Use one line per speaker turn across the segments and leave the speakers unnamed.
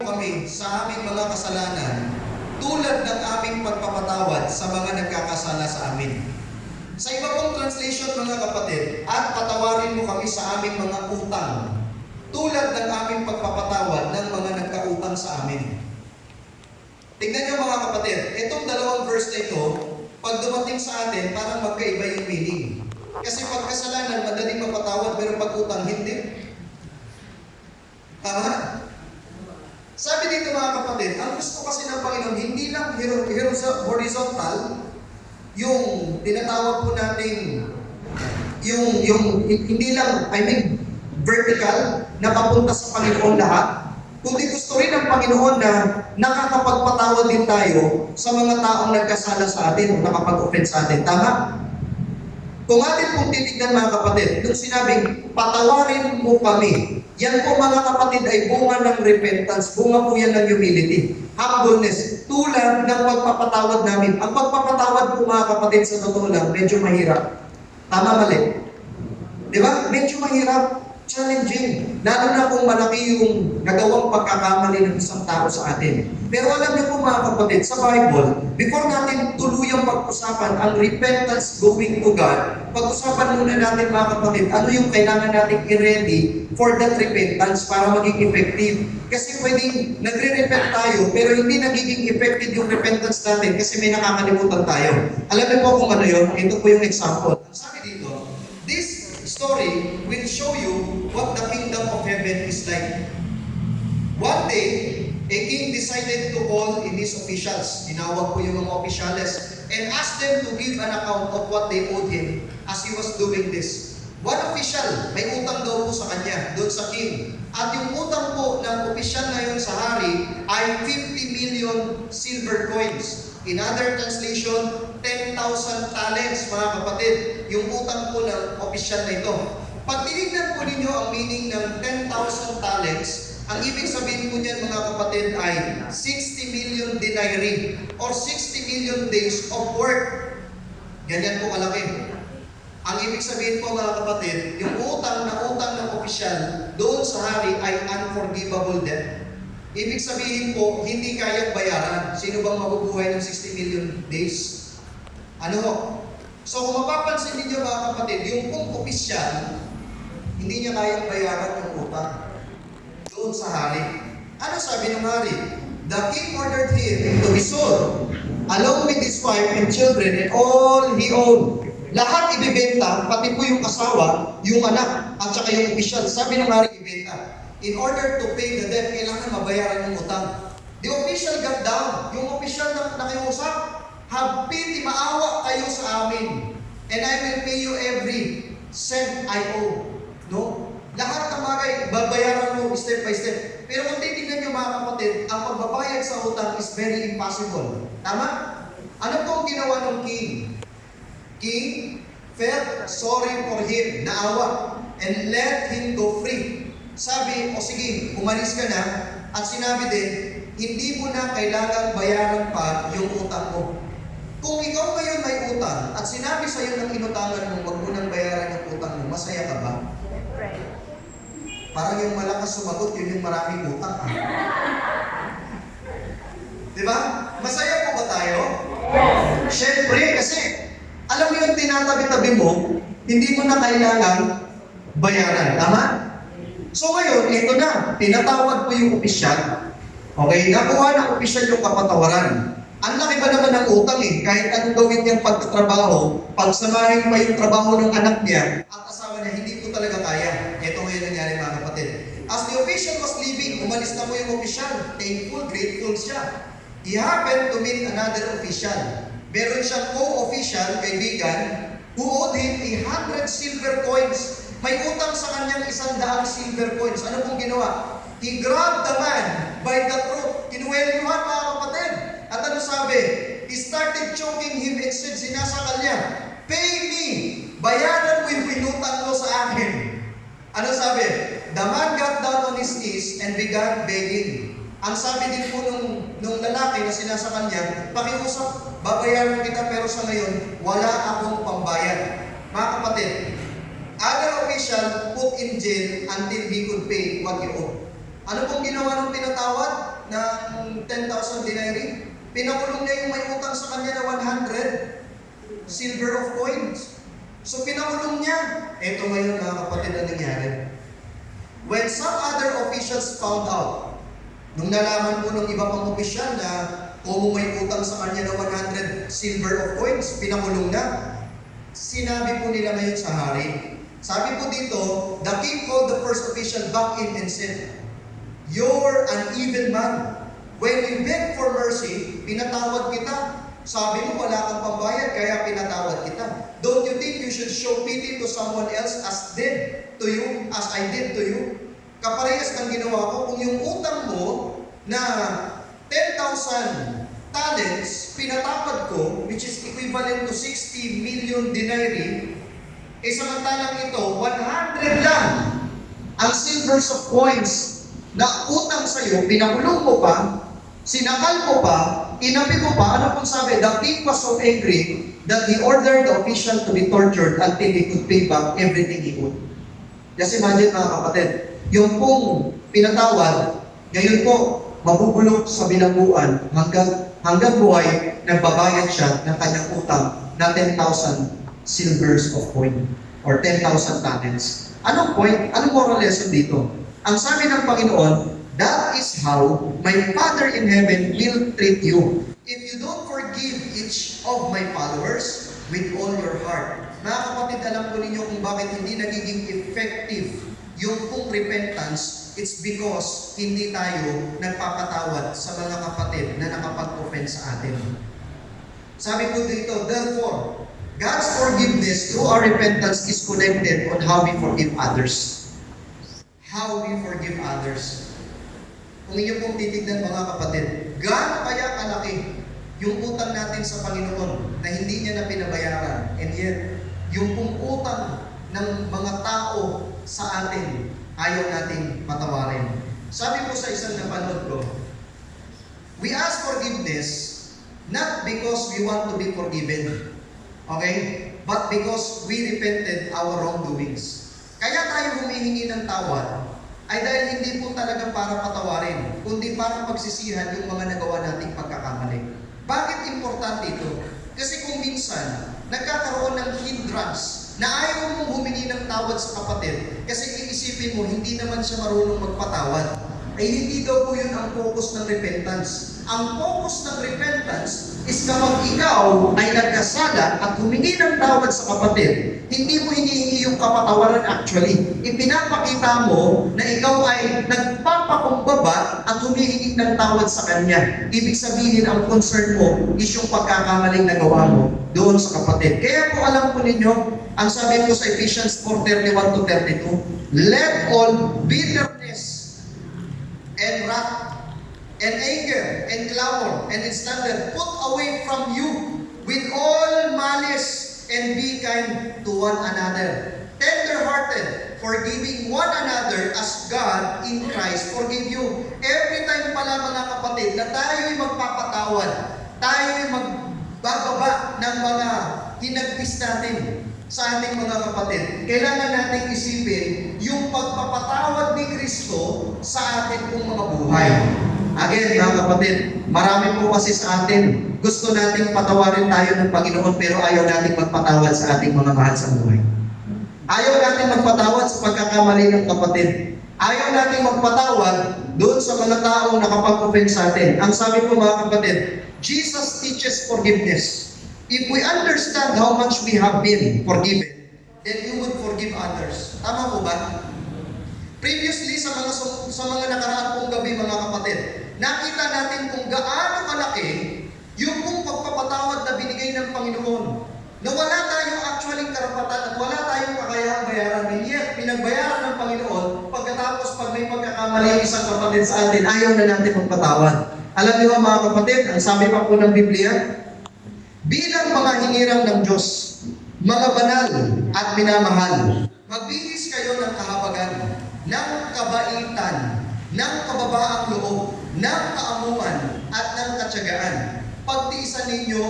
kami sa aming mga kasalanan tulad ng aming pagpapatawad sa mga nagkakasala sa amin. Sa iba pong translation, mga kapatid, at patawarin mo kami sa aming mga utang tulad ng aming pagpapatawad ng mga nagkautang sa amin. Tingnan niyo mga kapatid, itong dalawang verse na ito, pag dumating sa atin, parang magkaiba yung meaning. Kasi pag kasalanan, madaling mapatawad, pero pag utang, hindi. Tama? Sabi dito mga kapatid, ang gusto kasi ng Panginoon, hindi lang horizontal, yung tinatawag po natin, hindi lang, vertical, na papunta sa Panginoon lahat, kundi gusto rin ng Panginoon na nakakapagpatawad din tayo sa mga taong nagkasala sa atin o nakapag-offend sa atin. Tama? Kung atin pong titignan mga kapatid, nung sinabing, patawarin mo kami, yan po mga kapatid ay bunga ng repentance, bunga po yan ng humility, humbleness, tulad ng pagpapatawad namin. Ang pagpapatawad po mga kapatid sa totoo lang, medyo mahirap. Tama mali? Di ba? Medyo mahirap. Challenging. Lalo na kung malaki yung nagawang pagkakamali ng isang tao sa atin. Pero alam niyo po mga kapatid, sa Bible, before natin tuluyang pag-usapan ang repentance going to God, pag-usapan muna natin mga kapatid, ano yung kailangan natin i-ready for that repentance para maging effective. Kasi pwedeng nagre-repent tayo, pero hindi nagiging effective yung repentance natin kasi may nakakalimutan tayo. Alam niyo po kung ano yun? Ito po yung example. Sabi dito, this story will show you what the kingdom of heaven is like. One day, a king decided to call in his officials. Tinawag po yung mga opisyales and asked them to give an account of what they owed him as he was doing this. One official, may utang daw po sa kanya, doon sa king. At yung utang po ng opisyal na yun sa hari ay 50 million silver coins. In other translation, 10,000 talents, mga kapatid, yung utang po ng opisyal na ito. Pag tinignan po ninyo ang meaning ng 10,000 talents, ang ibig sabihin po niyan mga kapatid ay 60 million denarii or 60 million days of work. Ganyan po kalaki. Ang ibig sabihin po mga kapatid, yung utang ng opisyal doon sa hari ay unforgivable debt. Ibig sabihin po, hindi kayang bayaran. Sino bang mabubuhay ng 60 million days? Ano? So kung mapapansin ninyo mga kapatid, yung pong opisyal, hindi niya kayang bayaran yung utang doon sa hari. Ano sabi ng hari? The king ordered him to be sold, along with his wife and children and all he owned. Lahat ibibenta, pati po yung asawa, yung anak, at saka yung opisyal. Sabi ng hari, ibenta. In order to pay the debt, kailangan mabayaran yung utang. The official got down. Yung official na nakiusap, have pity, maawa kayo sa amin. And I will pay you every cent I owe. No? Lahat ng bagay, babayaran mo step by step. Pero kung titignan nyo mga kapatid, ang pagbabayad sa utang is very impossible. Tama? Ano po ang ginawa ng king? King felt sorry for him, naawa, and let him go free. Sabi, o sige, umalis ka na, at sinabi din, hindi mo na kailangan bayaran pa yung utang mo. Kung ikaw ngayon may utang, at sinabi sa iyo ng inutangan mo, wag mo nang bayaran yung utang mo, masaya ka ba? Parang yung malakas sumagot, yun yung maraming utang. Diba? Masaya po ba tayo? Yes. Siyempre, kasi, alam mo yung tinatabi-tabi mo, hindi mo na kailangan bayaran. Tama? So ngayon, ito na, tinatawag po yung opisyal. Okay, nakuha ng opisyal yung kapatawaran. Ang laki ba naman ng utang kahit anong gawin niyang pagtatrabaho, pagsamahin pa yung trabaho ng anak niya, at asawa niya, hindi po talaga kaya. Ito ngayon nangyari mga kapatid. As the official was leaving, umalis na po yung opisyal. Thankful, grateful siya. He happened to meet another official. Meron siyang co-official, kaibigan, who owed him 100 silver coins. May utang sa kanyang 100 silver coins. Ano pong ginawa? He grabbed the man by the throat. Kinuwelyuhan mga kapatid. At ano sabi? He started choking him and said, sinasakal niya, pay me! Bayaran mo yung pinutang mo sa akin. Ano sabi? The man got down on his knees and began begging. Ang sabi din po nung lalaki na sinasakal niya, pakiusap, babayaran kita pero sa ngayon, wala akong pambayad. Mga kapatid, other official put in jail until he could pay what he owed. Ano pong ginawa ng pinatawad? 10,000 denarii? Pinakulong niya yung may utang sa kanya na 100 silver of coins. So pinakulong niya. Ito ngayon mga kapatid na nangyari. When some other officials found out, nung nalaman po ng iba pang opisyal na kung may utang sa kanya na 100 silver of coins, pinakulong na, sinabi po nila ngayon sa hari. Sabi po dito, the king called the first official back in and said, "You're an evil man. When you beg for mercy, pinatawad kita. Sabi mo wala kang pambayad, kaya pinatawad kita. Don't you think you should show pity to someone else as I did to you? Kaparehas kang ginawa ko. Kung yung utang mo na 10,000 talents, pinatawad ko, which is equivalent to 60 million denarii, samantalang ito, 100 lang ang silvers of coins na utang sa iyo, pinakulong mo pa, sinakal mo pa, inabi mo pa, ano pong sabi? The king was so angry that he ordered the official to be tortured until he could pay back everything he owed. Just imagine mga kapatid, yung pong pinatawad, ngayon po, mabubulok sa bilangguan hanggang buhay, nagbabayad siya ng kanyang utang na 10,000 silvers of coin or 10,000 talents. Anong point? Anong moral lesson dito? Ang sabi ng Panginoon, that is how my Father in heaven will treat you. If you don't forgive each of my followers with all your heart. Mga kapatid, alam po ninyo kung bakit hindi nagiging effective yung pong repentance. It's because hindi tayo nagpapatawad sa mga kapatid na nakapag-offend sa atin. Sabi po dito, therefore, God's forgiveness through our repentance is connected on how we forgive others. How we forgive others. Kung inyo pong titignan mga kapatid, gaano kaya kalaki yung utang natin sa Panginoon na hindi niya na pinabayaran, and yet, yung pong utang ng mga tao sa atin, ayaw nating patawarin. Sabi po sa isang napanood ko, we ask forgiveness not because we want to be forgiven, okay? But because we repented our wrongdoings. Kaya tayo humihingi ng tawad ay dahil hindi po talaga para patawarin, kundi para pagsisihan yung mga nagawa nating pagkakamali. Bakit importante ito? Kasi kung minsan, nagkakaroon ng hindrance na ayaw mong humingi ng tawad sa kapatid kasi iisipin mo, hindi naman siya marunong magpatawad. Ay hindi daw po yun ang focus ng repentance. Ang focus ng repentance is kapag ikaw ay nagkasala at humingi ng tawad sa kapatid, hindi mo hinihingi yung kapatawaran actually. Ipinapakita mo na ikaw ay nagpapakumbaba at humihingi ng tawad sa kanya. Ibig sabihin, ang concern mo is yung pagkakamaling nagawa mo doon sa kapatid. Kaya po alam po ninyo, ang sabi po sa Ephesians 4:31-32, let all bitterness and wrath and anger and clamor and slander put away from you with all malice, and be kind to one another, tender-hearted, forgiving one another as God in Christ forgive you. Every time pala mga kapatid na tayo'y magpapatawad, tayo'y magbababa ng mga hinagpis natin sa ating mga kapatid, kailangan nating isipin yung pagpapatawad ni Kristo sa ating pong mga buhay. Again, mga kapatid, marami po kasi sa atin, gusto nating patawarin tayo ng Panginoon pero ayaw nating magpatawad sa ating mga mahal sa buhay. Ayaw nating magpatawad sa pagkakamali ng kapatid. Ayaw nating magpatawad doon sa mga taong nakapag-offend sa atin. Ang sabi po mga kapatid, Jesus teaches forgiveness. If we understand how much we have been forgiven, then you would forgive others. Tama po ba? Previously, sa mga nakaraan pong gabi, mga kapatid, nakita natin kung gaano kalaki yung pong pagpapatawad na binigay ng Panginoon. Na wala tayong actually karapatan at wala tayong kakayahang bayaran. And yet, pinagbayaran ng Panginoon, pagkatapos pag may pagkakamali ang isang kapatid sa atin, ayaw na natin magpatawad. Alam niyo mga kapatid, ang sabi pa po ng Biblia, bilang mga hinirang ng Diyos, mga banal at minamahal, magbihis kayo ng kahabagan, ng kabaitan, ng kababaang loob, ng kaamuan, at ng katyagaan. Pagtiisan ninyo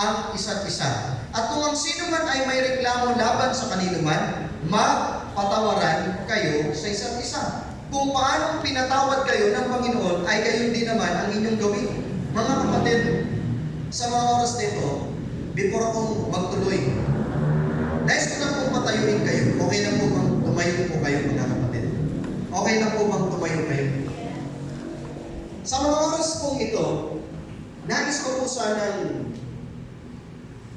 ang isa't isa. At kung ang sino man ay may reklamo laban sa kanino man, magpatawaran kayo sa isa't isa. kung paano pinatawad kayo ng Panginoon, ay gayon din naman ang inyong gawin. Mga kapatid, sa mga oras nito, before akong magtuloy, nais ko lang pong patayuin kayo. Okay lang po bang tumayo po kayo, mga kapatid? Okay lang po bang tumayo kayo? Sa mga oras pong ito, nais ko po sanang,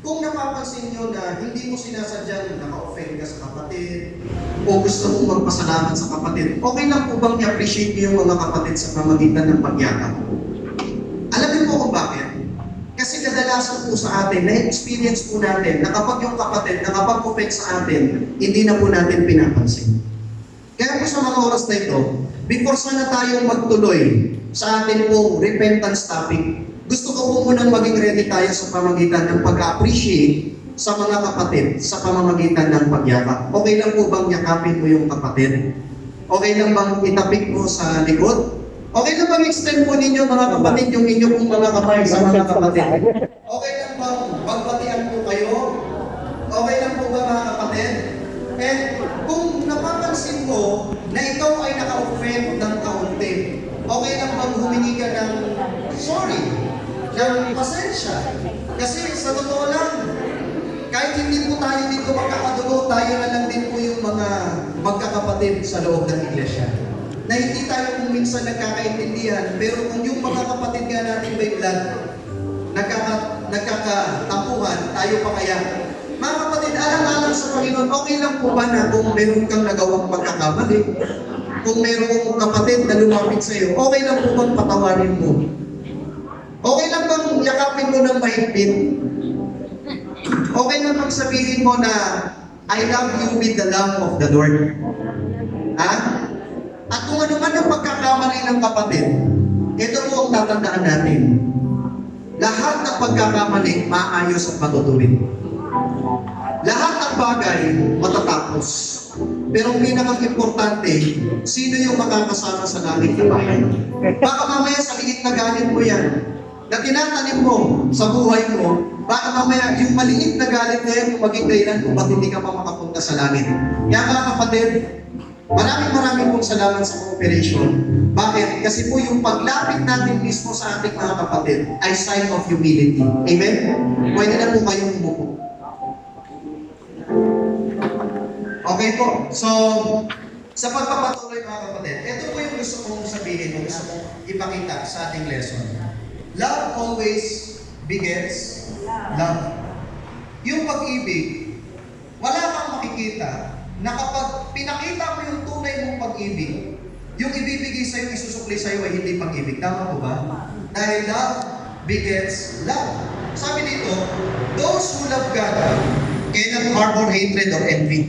kung napapansin nyo na hindi mo sinasadyang naka-offend ka sa kapatid, o gusto mong magpasalamat sa kapatid, okay lang po bang i-appreciate nyo yung mga kapatid sa pamagitan ng pagyakap? Alam niyo po kung bakit? Kasi kadalasan po sa atin, na-experience po natin na kapag yung kapatid nakapag-offend sa atin, hindi na po natin pinapansin. Kaya po sa mga oras na ito, before sana tayong magtuloy sa atin po repentance topic, gusto ko po munang maging ready tayo sa pamagitan ng pag-appreciate sa mga kapatid sa pamamagitan ng pagyakap. Okay lang po bang yakapin mo yung kapatid? Okay lang bang itapik mo sa likod? Okay lang bang extend po ninyo mga kapatid yung inyo pong mga kapatid sa mga kapatid? Okay lang bang pagbatian po kayo? Okay lang po ba mga kapatid? And kung napapansin mo na ikaw ay naka-offend ng kaunti, okay lang bang humingi ka ng sorry, ng pasensya? Kasi sa totoo lang, kahit hindi po tayo dito magkakadugo, tayo na lang din po yung mga magkakapatid sa loob ng iglesia. Na hindi tayo kung minsan nagkakaintindihan, pero kung yung mga kapatid nga natin by blood, nagkakatampuhan, tayo pa kaya. Mga kapatid, alang-alang sa Panginoon, okay lang po ba na kung meron kang nagawang pagkakamali? Kung meron kapatid na lumapit sa iyo, okay lang po bang patawarin mo? Okay lang bang yakapin mo ng mahigpit? Okay lang bang sabihin mo na I love you with the love of the Lord? Ha? At kung ano man ang pagkakamali ng kapatid, ito po ang tatandaan natin. Lahat ng pagkakamali, maayos at matutuwid. Lahat ng bagay, matatapos. Pero ang pinaka-importante, sino yung makakasama sa langit na bahay? Baka mamaya sa liit na galit mo yan, na tinatanim mo sa buhay mo, baka mamaya yung maliit na galit na yan, yung maging dahilan kung ba't hindi ka pa makapunta sa langit. Kaya mga kapatid, maraming pong salamat sa cooperation. Bakit? Kasi po yung paglapit natin mismo sa ating mga kapatid ay sign of humility. Amen? Pwede na po kayong umupo. Okay po. So, sa pagpapatuloy mga kapatid, ito po yung gusto kong sabihin, gusto kong ipakita sa ating lesson. Love always begets love. Yung pag-ibig, wala kang makikita na kapag pinakita mo yung tunay mong pag-ibig, yung ibibigay sa'yo, isusukli sa'yo ay hindi pag-ibig. Tama po ba? Dahil love begets love. Sabi dito, those who love God cannot harbor hatred or envy.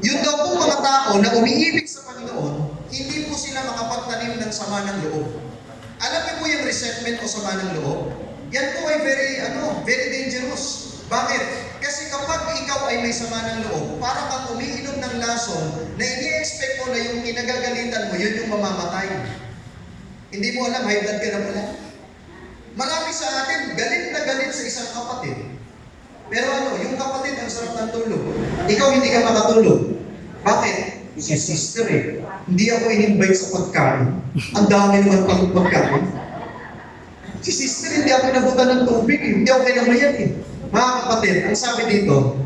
Yun daw pong mga tao na umiibig sa Panginoon, hindi po sila makapagtanim ng sama ng loob. Alam niyo po yung resentment o sama ng loob? Yan po ay very dangerous. Bakit? Kasi kapag ikaw ay may sama ng loob, para kang umiinom ng lason na ini-expect mo na yung kinagagalitan mo, yun yung mamamatay. Hindi mo alam, high blood ka na pala. Marami sa atin, galit na galit sa isang kapatid. Pero yung kapatid ang sarap ng tulog. Ikaw hindi ka makatulog. Bakit? Si sister hindi ako in-invite sa pagkain. Ang dami naman pang pagkain. Si sister hindi ako inabutan ng tubig Hindi ako kinamayan Mga kapatid, ang sabi dito,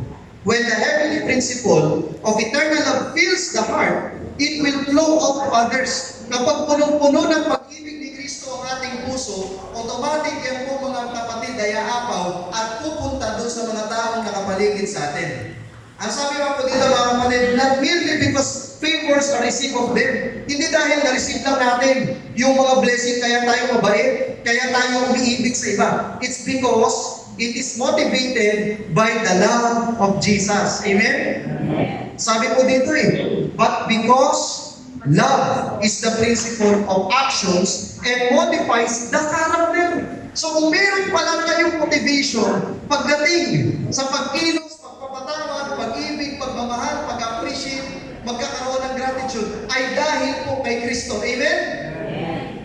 when the heavenly principle of eternal love fills the heart, it will flow out to others. Kapag punong-puno ng pag-ibig ni Kristo ang ating puso, automatic yan po mga kapatid ay aapaw at pupunta doon sa mga taong nakapaligid sa atin. Ang sabi pa po dito mga kapatid, not merely because favors are received of them. Hindi dahil na-receive lang natin yung mga blessing kaya tayo mabait, kaya tayo umiibig sa iba. It's because it is motivated by the love of Jesus. Amen? Sabi po dito but because love is the principle of actions and modifies the character. So kung meron pa lang kayong motivation pagdating sa pagkilos, pagpapatawad, pag-ibig, pagmamahal, pag-appreciate, magkakaroon ng gratitude, ay dahil po kay Kristo. Amen?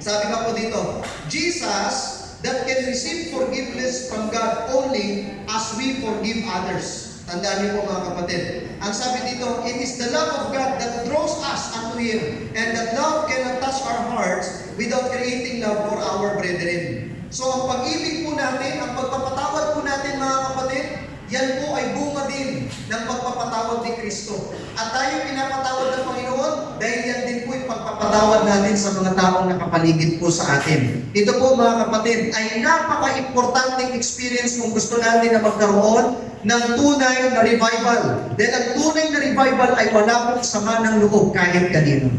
Sabi pa po dito, Jesus that can receive forgiveness from God only as we forgive others. Tandaan niyo po mga kapatid. Ang sabi dito, it is the love of God that draws us unto Him, and that love cannot touch our hearts without creating love for our brethren. So ang pag-ibig po natin, ang pagpapatawad po natin mga kapatid, yan po ay bunga din ng pagpapatawad ni Kristo. At tayo pinapatawad ng Panginoon dahil yan din po yung pagpapatawad natin sa mga taong nakapaligid po sa atin. Ito po mga kapatid ay napaka-importanting experience kung gusto natin na magkaroon ng tunay na revival. Dahil ang tunay na revival ay wala pong sama ng loob kahit kanino.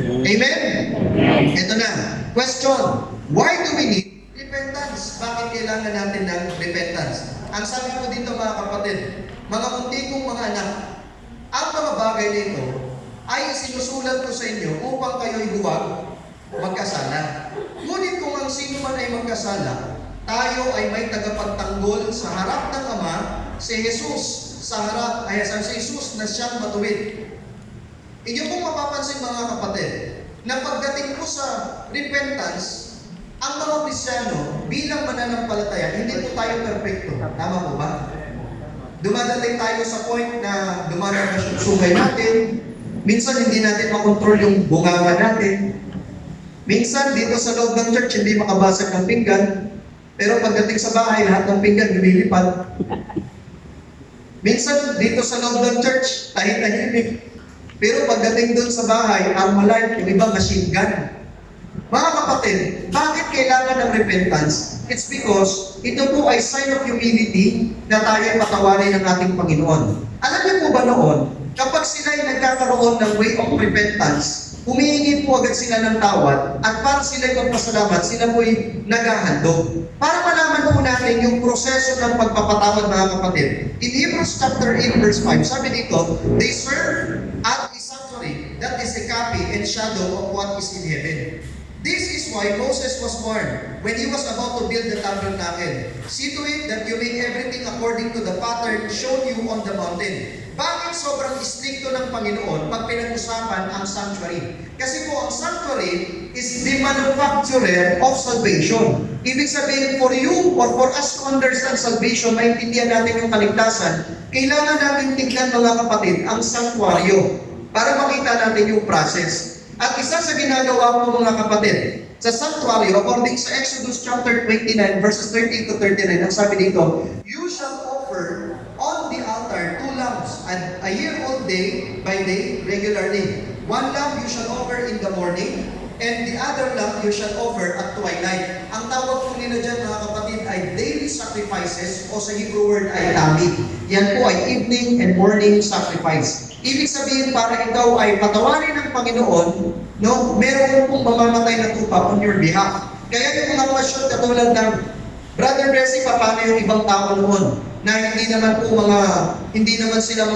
Amen? Ito na. Question. Why do we need repentance? Bakit kailangan natin ng repentance? Ang sabi ko dito mga kapatid, mga munti kong mga anak, ang mga bagay nito ay sinusulat ko sa inyo upang kayo'y huwag magkasala. Ngunit kung ang sino man ay magkasala, tayo ay may tagapagtanggol sa harap ng Ama, si Jesus, sa Jesus na siyang matuwid. Inyo pong mapapansin mga kapatid, na pagdating po sa repentance, ang mga Kristyano, bilang mananampalataya, hindi po tayo perfecto. Tama po ba? Dumadating tayo sa point na dumadating yung sungay natin. Minsan hindi natin makontrol yung bunganga natin. Minsan dito sa loob ng church, hindi makabasag ng pinggan. Pero pagdating sa bahay, lahat ng pinggan lumilipad. Minsan dito sa loob ng church, tahit-tahimik. Pero pagdating doon sa bahay, Armalite, yung iba machine gun. Mga kapatid, bakit kailangan ng repentance? It's because ito po ay sign of humility na tayo patawarin ng ating Panginoon. Alam niyo po ba noon, kapag sila ay nagkakaroon ng way of repentance, humihingi po agad sila ng tawad at para sila ay magpasalamat, sila po ay naghahandog. Para malaman po natin yung proseso ng pagpapatawad mga kapatid. In Hebrews chapter 8 verse 5, sabi dito, they serve at a sanctuary that is a copy and shadow of what is in heaven. This is why Moses was warned when he was about to build the tabernacle. See to it that you make everything according to the pattern shown you on the mountain. Bakit sobrang istrikto ng Panginoon pag pinag-usapan ang sanctuary? Kasi po ang sanctuary is the manufacturer of salvation. Ibig sabihin, for you or for us to understand salvation, maintindihan natin yung kaligtasan, kailangan natin tignan mga kapatid ang sanctuaryo para makita natin yung process. At isa sa ginagawa mo mga kapatid, sa sanctuary, according sa Exodus chapter 29, verses 13 to 39, ang sabi dito, you shall offer on the altar 2 lambs, and a year-old day by day, regularly. 1 lamb you shall offer in the morning, and the other lamb you shall offer at twilight. Ang tawag po nila dyan mga kapatid ay daily sacrifices o sa Hebrew word ay tamid. Yan po ay evening and morning sacrifice. Ibig sabihin para ikaw ay patawarin ng Panginoon, no, meron pong mamamatay na tupa on your behalf. Kaya yung mga question katulad ng Brother Bessie, paano yung ibang tao noon na hindi naman sila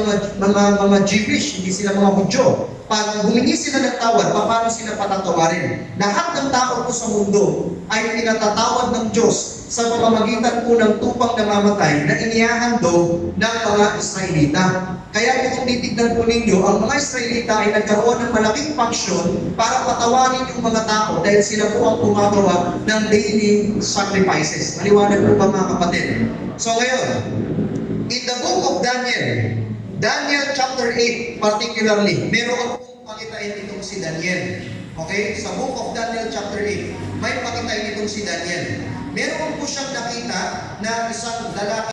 mga Jewish, hindi sila mga Hudyo. Pag humingi sila ng tawad, paano sila patatawarin? Lahat ng tao po sa mundo ay pinatatawad ng Diyos sa pamamagitan po ng tupang namamatay na inihahandog ng mga Israelita. Kaya kung titignan po ninyo, ang mga Israelita ay nagkaroon ng malaking paksyon para patawarin yung mga tao dahil sila po ang gumagawa ng daily sacrifices. Maliwanag po ba mga kapatid? So ngayon, in the book of Daniel chapter 8 particularly, meron pong pakitain itong si Daniel. Okay? Sa book of Daniel chapter 8, may pakitain itong si Daniel. Meron po siyang nakita na isang lalaki